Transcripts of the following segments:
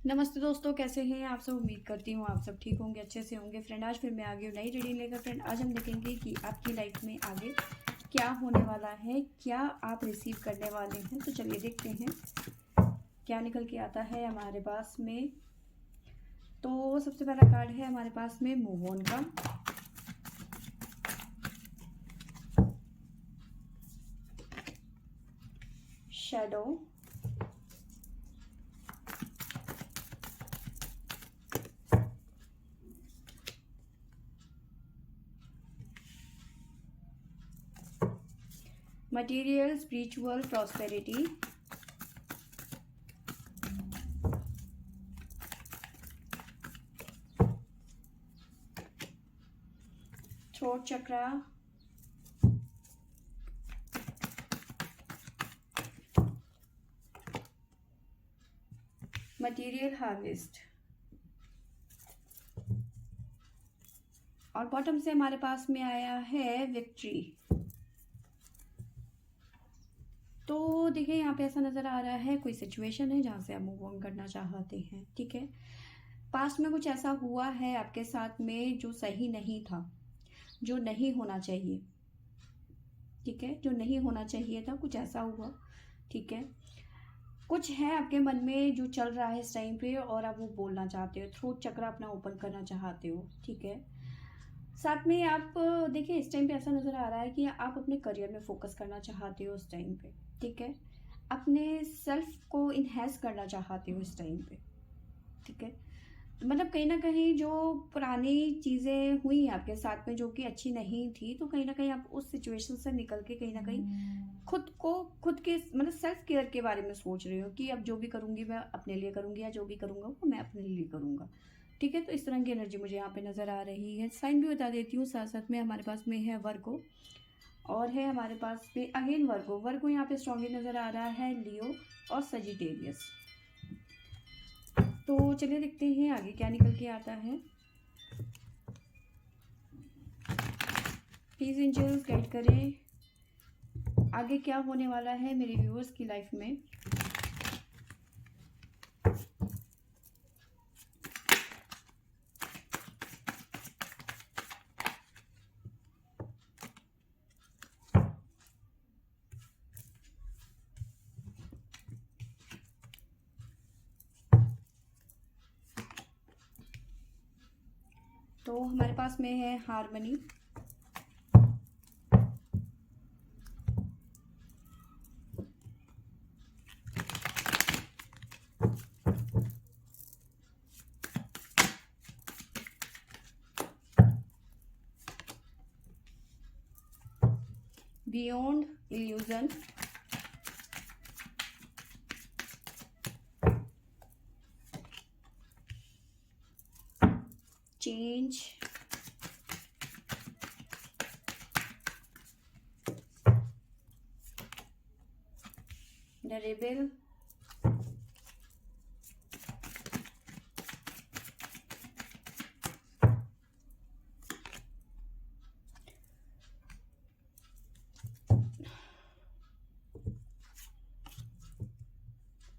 नमस्ते दोस्तों, कैसे हैं आप सब। उम्मीद करती हूँ आप सब ठीक होंगे, अच्छे से होंगे। फ्रेंड, आज फिर मैं आ गई हूँ नई रीडिंग लेकर। फ्रेंड, आज हम देखेंगे कि आपकी लाइफ में आगे क्या होने वाला है, क्या आप रिसीव करने वाले हैं। तो चलिए देखते हैं क्या निकल के आता है हमारे पास में। तो सबसे पहला कार्ड है हमारे पास में मूव ऑन का। Shadow, material, spiritual, prosperity, throat chakra, material harvest, और बॉटम से हमारे पास में आया है विक्ट्री। तो देखिए, यहाँ पे ऐसा नज़र आ रहा है कोई सिचुएशन है जहाँ से आप मूव ऑन करना चाहते हैं। ठीक है, पास्ट में कुछ ऐसा हुआ है आपके साथ में जो सही नहीं था, जो नहीं होना चाहिए। ठीक है, जो नहीं होना चाहिए था, कुछ ऐसा हुआ। ठीक है, कुछ है आपके मन में जो चल रहा है इस टाइम पे और आप वो बोलना चाहते हो, थ्रोट चक्र अपना ओपन करना चाहते हो। ठीक है, साथ में आप देखिए इस टाइम पे ऐसा नज़र आ रहा है कि आप अपने करियर में फोकस करना चाहते हो इस टाइम पे। ठीक है, अपने सेल्फ को इन्हेंस करना चाहते हो इस टाइम पे। ठीक है, मतलब कहीं ना कहीं जो पुरानी चीज़ें हुई आपके साथ में जो कि अच्छी नहीं थी, तो कहीं ना कहीं आप उस सिचुएशन से निकल के कहीं ना कहीं खुद को, खुद के मतलब सेल्फ केयर के बारे में सोच रहे हो कि अब जो भी करूँगी मैं अपने लिए करूँगी, या जो भी करूँगा वो मैं अपने लिए करूँगा। ठीक है, तो इस तरह की एनर्जी मुझे यहाँ पे नज़र आ रही है। साइन भी बता देती हूँ साथ साथ में। हमारे पास में है वर्गो, और है हमारे पास में अगेन वर्गो। वर्गो यहाँ पे स्ट्रॉन्गली नज़र आ रहा है, लियो और सजिटेरियस। तो चलिए देखते हैं आगे क्या निकल के आता है। प्लीज एंजल्स गाइड करें आगे क्या होने वाला है मेरे व्यूअर्स की लाइफ में। तो हमारे पास में है harmony, beyond illusion, change, the rebel,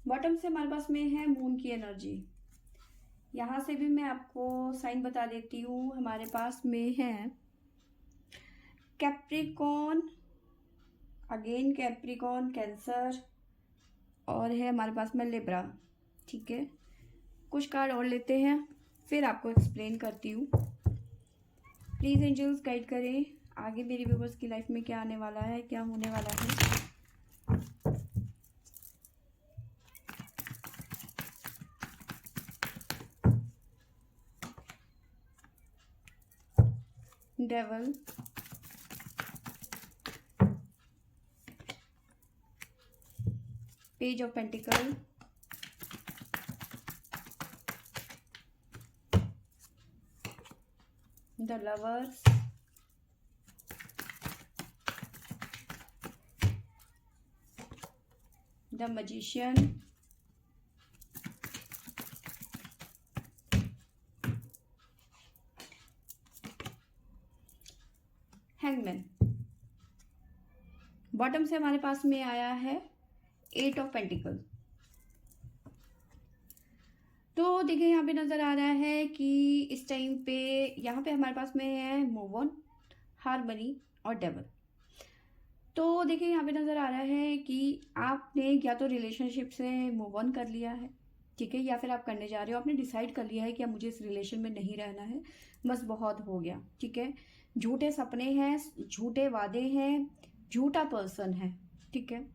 bottom से हमारे पास में है मून की एनर्जी। यहाँ से भी मैं आपको साइन बता देती हूँ। हमारे पास में है कैप्रिकॉन, अगेन कैप्रिकॉन, कैंसर, और है हमारे पास में लिब्रा। ठीक है, कुछ कार्ड और लेते हैं फिर आपको एक्सप्लेन करती हूँ। प्लीज़ एंजल्स गाइड करें आगे मेरी व्यूवर्स की लाइफ में क्या आने वाला है, क्या होने वाला है। Devil, page of pentacle, the lovers, the magician, hangman. Bottom से हमारे पास में आया है एट ऑफ पेंटिकल। तो देखिए यहाँ पे नज़र आ रहा है कि इस टाइम पे यहाँ पे हमारे पास में है मूव ऑन, हार्मनी और डेवल। तो देखिए यहाँ पे नज़र आ रहा है कि आपने या तो रिलेशनशिप से मूव ऑन कर लिया है, ठीक है, या फिर आप करने जा रहे हो, आपने डिसाइड कर लिया है कि अब मुझे इस रिलेशन में नहीं रहना है, बस बहुत हो गया, ठीक है। झूठे सपने हैं, झूठे वादे हैं, झूठा पर्सन है, ठीक है।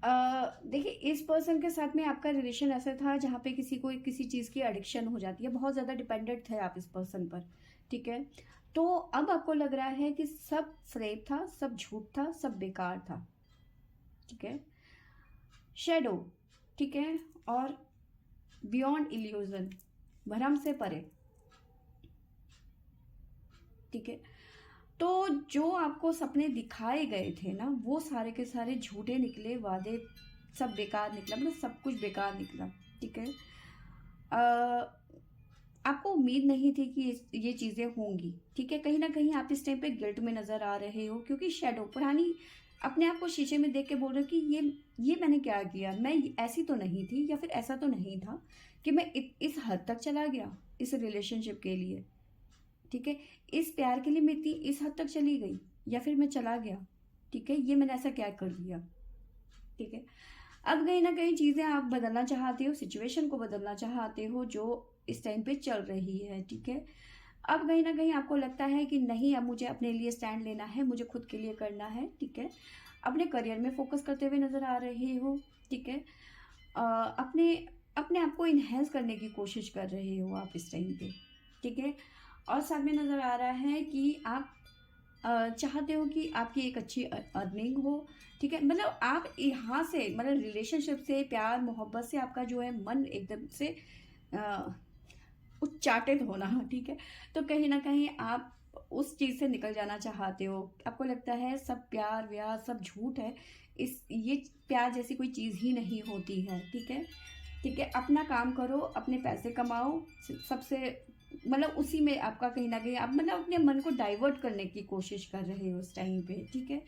देखिए इस पर्सन के साथ में आपका रिलेशन ऐसा था जहाँ पे किसी को किसी चीज़ की एडिक्शन हो जाती है, बहुत ज़्यादा डिपेंडेंट थे आप इस पर्सन पर, ठीक है। तो अब आपको लग रहा है कि सब फ्रेब था, सब झूठ था, सब बेकार था, ठीक है। शेडो, ठीक है, और बियॉन्ड इल्यूजन, भ्रम से परे, ठीक है। तो जो आपको सपने दिखाए गए थे ना, वो सारे के सारे झूठे निकले, वादे सब बेकार निकला, मतलब सब कुछ बेकार निकला, ठीक है। अ, आपको उम्मीद नहीं थी कि ये चीज़ें होंगी, ठीक है। कहीं ना कहीं आप इस टाइम पे गिल्ट में नज़र आ रहे हो, क्योंकि शेडो पुरानी अपने आप को शीशे में देख के बोल रहे हो कि ये मैंने क्या किया, मैं ऐसी तो नहीं थी, या फिर ऐसा तो नहीं था कि मैं इस हद तक चला गया इस रिलेशनशिप के लिए, ठीक है। इस प्यार के लिए मैं इतनी इस हद तक चली गई, या फिर मैं चला गया, ठीक है, ये मैंने ऐसा क्या कर दिया, ठीक है। अब कहीं ना कहीं चीज़ें आप बदलना चाहते हो, सिचुएशन को बदलना चाहते हो जो इस टाइम पे चल रही है, ठीक है। अब कहीं ना कहीं आपको लगता है कि नहीं, अब मुझे अपने लिए स्टैंड लेना है, मुझे खुद के लिए करना है, ठीक है। अपने करियर में फोकस करते हुए नज़र आ रहे हो, ठीक है। अपने अपने आप को इन्हेंस करने की कोशिश कर रहे हो आप इस टाइम पे, ठीक है। और साथ में नज़र आ रहा है कि आप चाहते हो कि आपकी एक अच्छी अर्निंग हो, ठीक है। मतलब आप यहाँ से, मतलब रिलेशनशिप से, प्यार मोहब्बत से आपका जो है मन एकदम से अ, उच्चाटित होना, ठीक है। तो कहीं ना कहीं आप उस चीज़ से निकल जाना चाहते हो, आपको लगता है सब प्यार व्यार सब झूठ है, इस ये प्यार जैसी कोई चीज़ ही नहीं होती है, ठीक है। ठीक है, अपना काम करो, अपने पैसे कमाओ, सबसे मतलब उसी में आपका कहीं न कहीं आप मतलब अपने मन को डाइवर्ट करने की कोशिश कर रहे हो उस टाइम पे, ठीक है?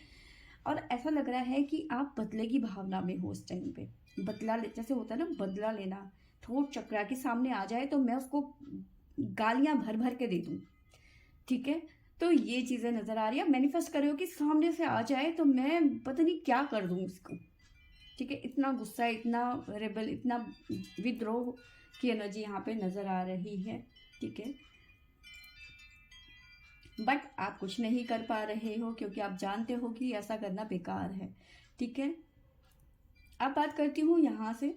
और ऐसा लग रहा है कि आप बदले की भावना में हो उस टाइम पे। बदला ले जैसे होता है ना, बदला लेना, थोट चक्रा के सामने आ जाए तो मैं उसको गालियाँ भर-भर के दे दूँ, ठीक है? तो ये चीज़ें नज़र आ रही है, मैनिफेस्ट कर रहे हो कि सामने से आ जाए तो मैं पता नहीं क्या कर दूँ उसको। ठीक है, इतना गुस्सा, इतना रेबल, इतना विद्रोह की एनर्जी यहाँ पे नज़र आ रही है, ठीक है। बट आप कुछ नहीं कर पा रहे हो क्योंकि आप जानते हो कि ऐसा करना बेकार है, ठीक है। अब बात करती हूँ यहाँ से,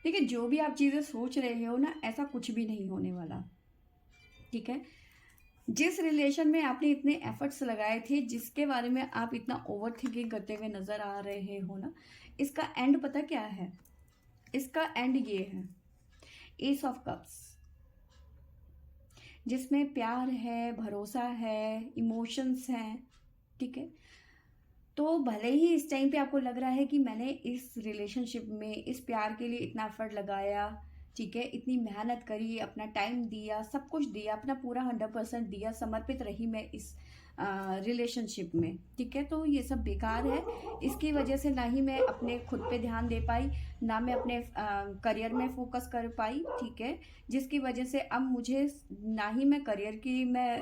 देखिए जो भी आप चीज़ें सोच रहे हो ना, ऐसा कुछ भी नहीं होने वाला, ठीक है। जिस रिलेशन में आपने इतने एफर्ट्स लगाए थे, जिसके बारे में आप इतना ओवर थिंकिंग करते हुए नज़र आ रहे हो ना, इसका एंड पता क्या है? इसका एंड ये है, एस ऑफ कप्स, जिसमें प्यार है, भरोसा है, इमोशंस हैं, ठीक है। तो भले ही इस टाइम पे आपको लग रहा है कि मैंने इस रिलेशनशिप में इस प्यार के लिए इतना एफर्ट लगाया, ठीक है, इतनी मेहनत करी, अपना टाइम दिया, सब कुछ दिया, अपना पूरा 100% दिया, समर्पित रही मैं इस रिलेशनशिप में, ठीक है। तो ये सब बेकार है, इसकी वजह से ना ही मैं अपने खुद पे ध्यान दे पाई, ना मैं अपने करियर में फोकस कर पाई, ठीक है। जिसकी वजह से अब मुझे ना ही मैं करियर की मैं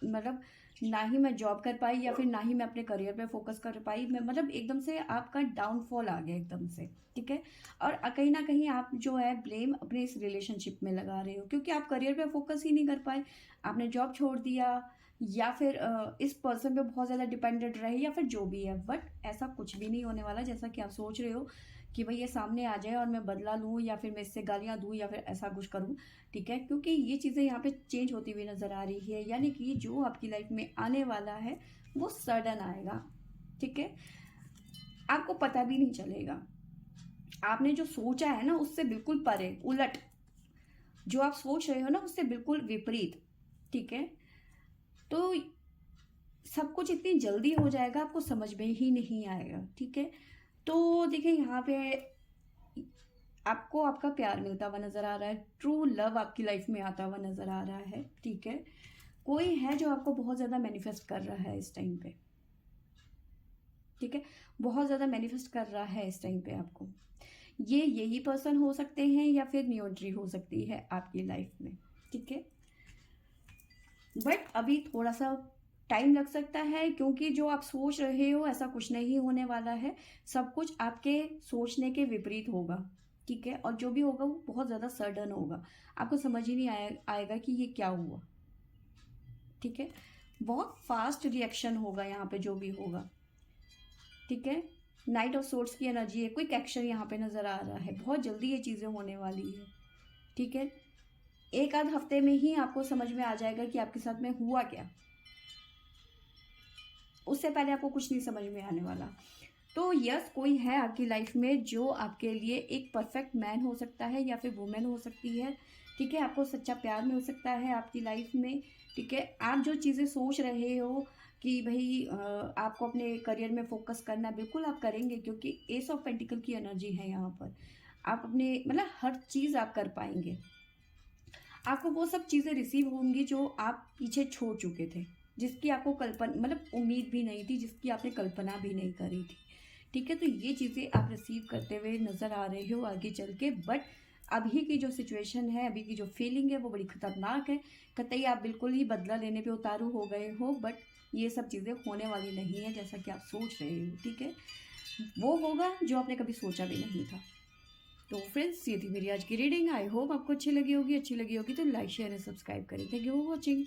मतलब ना ही मैं जॉब कर पाई, या फिर ना ही मैं अपने करियर पे फोकस कर पाई, मैं मतलब एकदम से आपका डाउनफॉल आ गया एकदम से, ठीक है। और कहीं ना कहीं आप जो है ब्लेम अपने इस रिलेशनशिप में लगा रहे हो, क्योंकि आप करियर पे फोकस ही नहीं कर पाए, आपने जॉब छोड़ दिया, या फिर इस पर्सन पे बहुत ज़्यादा डिपेंडेंट रहे, या फिर जो भी है। बट ऐसा कुछ भी नहीं होने वाला जैसा कि आप सोच रहे हो कि भाई ये सामने आ जाए और मैं बदला लूँ, या फिर मैं इससे गालियाँ दूँ, या फिर ऐसा कुछ करूँ, ठीक है। क्योंकि ये चीज़ें यहाँ पे चेंज होती हुई नज़र आ रही है, यानी कि जो आपकी लाइफ में आने वाला है वो सडन आएगा, ठीक है। आपको पता भी नहीं चलेगा, आपने जो सोचा है ना उससे बिल्कुल परे, उलट, जो आप सोच रहे हो ना उससे बिल्कुल विपरीत, ठीक है। तो सब कुछ इतनी जल्दी हो जाएगा, आपको समझ में ही नहीं आएगा, ठीक है। तो देखिए यहाँ पे आपको आपका प्यार मिलता हुआ नजर आ रहा है, ट्रू लव आपकी लाइफ में आता हुआ नजर आ रहा है, ठीक है। कोई है जो आपको बहुत ज़्यादा मैनिफेस्ट कर रहा है इस टाइम पे, ठीक है, बहुत ज़्यादा मैनिफेस्ट कर रहा है इस टाइम पे आपको। ये यही पर्सन हो सकते हैं या फिर न्यू एंट्री हो सकती है आपकी लाइफ में, ठीक है। बट अभी थोड़ा सा टाइम लग सकता है, क्योंकि जो आप सोच रहे हो ऐसा कुछ नहीं होने वाला है। सब कुछ आपके सोचने के विपरीत होगा, ठीक है। और जो भी होगा वो बहुत ज़्यादा सडन होगा, आपको समझ ही नहीं आएगा कि ये क्या हुआ, ठीक है। बहुत फास्ट रिएक्शन होगा यहाँ पे जो भी होगा, ठीक है। नाइट ऑफ सोर्ड्स की एनर्जी है, क्विक एक्शन यहाँ पे नज़र आ रहा है, बहुत जल्दी ये चीज़ें होने वाली है, ठीक है। एक आध हफ्ते में ही आपको समझ में आ जाएगा कि आपके साथ में हुआ क्या, उससे पहले आपको कुछ नहीं समझ में आने वाला। तो यस, कोई है आपकी लाइफ में जो आपके लिए एक परफेक्ट मैन हो सकता है या फिर वुमेन हो सकती है, ठीक है। आपको सच्चा प्यार मिल सकता है आपकी लाइफ में, ठीक है। आप जो चीज़ें सोच रहे हो कि भाई आपको अपने करियर में फोकस करना है, बिल्कुल आप करेंगे, क्योंकि एस ऑफ पेंटिकल की एनर्जी है यहाँ पर। आप अपने मतलब हर चीज़ आप कर पाएंगे, आपको वो सब चीज़ें रिसीव होंगी जो आप पीछे छोड़ चुके थे, जिसकी आपको कल्पना मतलब उम्मीद भी नहीं थी, जिसकी आपने कल्पना भी नहीं करी थी, ठीक है। तो ये चीज़ें आप रिसीव करते हुए नज़र आ रहे हो आगे चल के। बट अभी की जो सिचुएशन है, अभी की जो फीलिंग है वो बड़ी ख़तरनाक है। कतई आप बिल्कुल ही बदला लेने पे उतारू हो गए हो, बट ये सब चीज़ें होने वाली नहीं है जैसा कि आप सोच रहे हो, ठीक है। वो होगा जो आपने कभी सोचा भी नहीं था। तो फ्रेंड्स, ये थी मेरी आज की रीडिंग। आई होप आपको अच्छी लगी होगी। अच्छी लगी होगी तो लाइक शेयर एंड सब्सक्राइब करें। Thank you for watching.